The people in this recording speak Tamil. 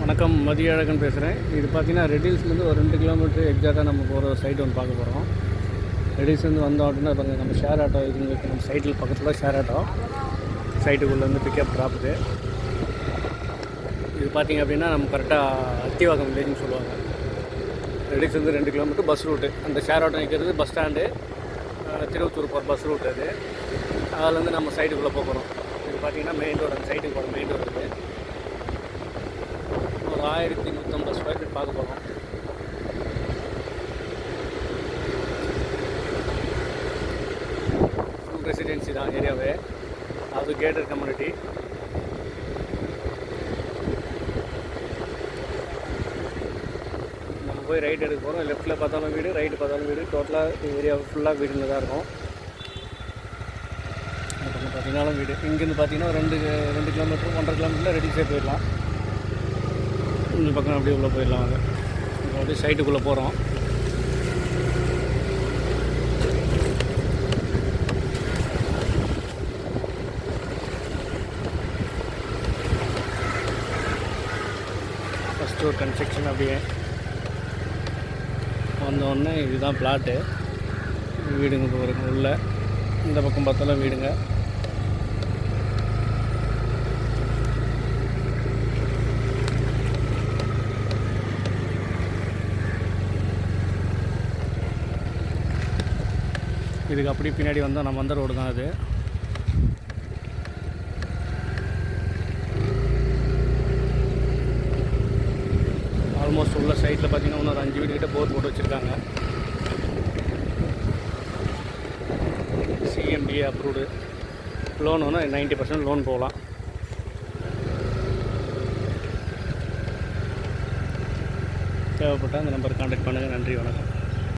வணக்கம், மதியழகன் பேசுகிறேன். இது பார்த்தீங்கன்னா ரெடில்ஸ்லேருந்து ஒரு 2 கிலோமீட்டர் எக்ஸாக்டாக நம்ம போகிற சைட் ஒன்று பார்க்க போகிறோம். ரெடில்ஸ்லேருந்து வந்தோம் அப்படின்னா பாருங்கள், நம்ம ஷேர் ஆட்டோ இதுங்களுக்கு நம்ம சைட்டில் பக்கத்தில் ஷேர் ஆட்டோ சைட்டுக்குள்ளேருந்து பிக்கப் ட்ராப்புக்கு. இது பார்த்திங்க அப்படின்னா நம்ம கரெக்டாக அத்திவாக்கம் வில்லேஜ்னு சொல்லுவாங்க. ரெடில்ஸ்லேருந்து 2 கிலோமீட்டர் பஸ் ரூட்டு. அந்த ஷேர் ஆட்டோ நிற்கிறது பஸ் ஸ்டாண்டு, திருவத்தூர் போகிற பஸ் ரூட் அது. அதுலேருந்து நம்ம சைட்டுக்குள்ளே போகிறோம். இது பார்த்திங்கன்னா மெயின் ரோடு, அந்த சைட்டுக்கு போகிற மெயின் ரோடு இருக்குது. ஒரு 1150 ஸ்கொயர் ஃபீட் பார்க்க போகிறோம். ஃபுல் ரெசிடென்சி தான் ஏரியாவே, அது கேட்டட் கம்யூனிட்டி. நம்ம போய் ரைட் எடுக்க போகிறோம். லெஃப்ட்டில் பார்த்தாலும் வீடு, ரைட்டு பார்த்தாலும் வீடு. டோட்டலாக ஏரியா ஃபுல்லாக வீடுங்க தான் இருக்கும். அப்புறம் பார்த்தீங்கன்னாலும் வீடு. இங்கேருந்து பார்த்தீங்கன்னா 2 கிலோமீட்டர் 1.5 கிலோமீட்டரில் ரெடிஸே போயிடலாம். இந்த பக்கம் அப்படியே உள்ளே போயிடலாம். வாங்க, இப்போ அப்படியே சைட்டுக்குள்ளே போகிறோம். ஃபஸ்ட்டு ஒரு கன்ஸ்ட்ரக்ஷன் அப்படியே வந்தோடனே இதுதான் பிளாட்டு. வீடுங்க போகிறதுக்கு உள்ள இந்த பக்கம் பார்த்தாலும் வீடுங்க. இதுக்கு அப்படி பின்னாடி வந்தால் நம்ம வந்த ரோடு தான் அது. ஆல்மோஸ்ட் உள்ள சைட்டில் பார்த்தீங்கன்னா இன்னொரு 5 வீடு கிட்ட போர் போட்டு வச்சுருக்காங்க. CMDA approved. லோன் ஒன்று 90% லோன் போகலாம். தேவைப்பட்டால் அந்த நம்பருக்கு கான்டாக்ட் பண்ணுங்கள். நன்றி, வணக்கம்.